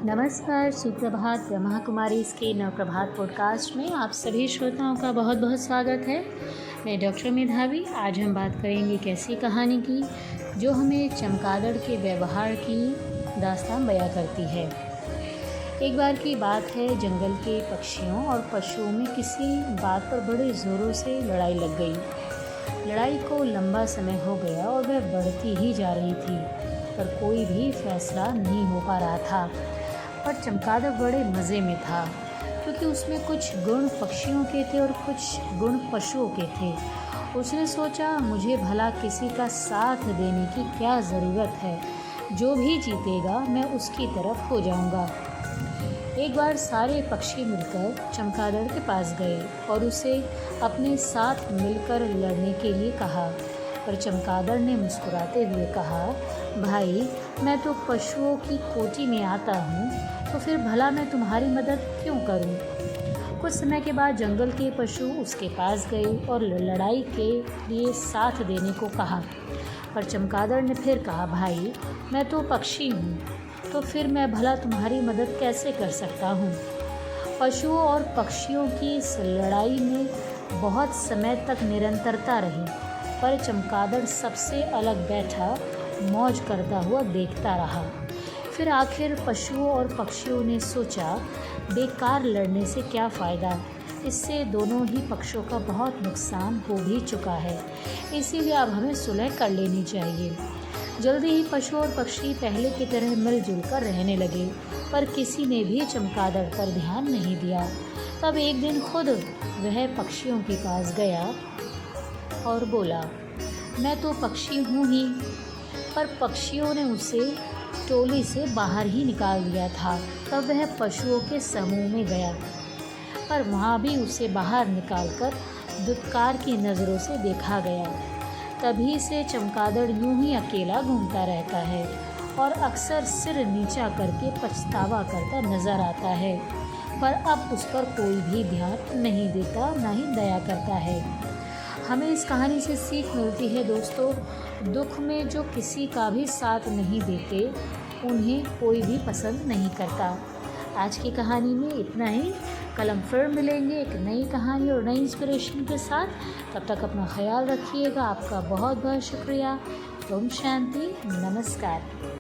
नमस्कार, सुप्रभात। ब्रह्मा कुमारी इसके नवप्रभात पॉडकास्ट में आप सभी श्रोताओं का बहुत बहुत स्वागत है। मैं डॉक्टर मेधावी। आज हम बात करेंगे एक ऐसी कहानी की जो हमें चमगादड़ के व्यवहार की दास्तान बयां करती है। एक बार की बात है, जंगल के पक्षियों और पशुओं में किसी बात पर बड़े ज़ोरों से लड़ाई लग गई। लड़ाई को लंबा समय हो गया और वह बढ़ती ही जा रही थी, पर कोई भी फैसला नहीं हो पा रहा था। पर चमगादड़ बड़े मज़े में था, क्योंकि उसमें कुछ गुण पक्षियों के थे और कुछ गुण पशुओं के थे। उसने सोचा, मुझे भला किसी का साथ देने की क्या ज़रूरत है, जो भी जीतेगा मैं उसकी तरफ हो जाऊंगा। एक बार सारे पक्षी मिलकर चमगादड़ के पास गए और उसे अपने साथ मिलकर लड़ने के लिए कहा। पर चमगादड़ ने मुस्कुराते हुए कहा, भाई, मैं तो पशुओं की कोटि में आता हूँ, तो फिर भला मैं तुम्हारी मदद क्यों करूँ। कुछ समय के बाद जंगल के पशु उसके पास गए और लड़ाई के लिए साथ देने को कहा। पर चमगादड़ ने फिर कहा, भाई, मैं तो पक्षी हूँ, तो फिर मैं भला तुम्हारी मदद कैसे कर सकता हूँ। पशुओं और पक्षियों की इस लड़ाई में बहुत समय तक निरंतरता रही, पर चमगादड़ सबसे अलग बैठा मौज करता हुआ देखता रहा। फिर आखिर पशुओं और पक्षियों ने सोचा, बेकार लड़ने से क्या फ़ायदा, इससे दोनों ही पक्षों का बहुत नुकसान हो भी चुका है, इसीलिए अब हमें सुलह कर लेनी चाहिए। जल्दी ही पशु और पक्षी पहले की तरह मिलजुल कर रहने लगे, पर किसी ने भी चमगादड़ पर ध्यान नहीं दिया। तब एक दिन खुद वह पक्षियों के पास गया और बोला, मैं तो पक्षी हूँ ही। पर पक्षियों ने उसे टोली से बाहर ही निकाल दिया था। तब वह पशुओं के समूह में गया, पर वहाँ भी उसे बाहर निकालकर दुत्कार की नज़रों से देखा गया। तभी से चमगादड़ यूं ही अकेला घूमता रहता है और अक्सर सिर नीचा करके पछतावा करता नज़र आता है, पर अब उस पर कोई भी ध्यान नहीं देता, ना ही दया करता है। हमें इस कहानी से सीख मिलती है दोस्तों, दुख में जो किसी का भी साथ नहीं देते, उन्हें कोई भी पसंद नहीं करता। आज की कहानी में इतना ही। कल हम फिर मिलेंगे एक नई कहानी और नई इंस्पिरेशन के साथ। तब तक अपना ख्याल रखिएगा। आपका बहुत बहुत शुक्रिया। ओम शांति। नमस्कार।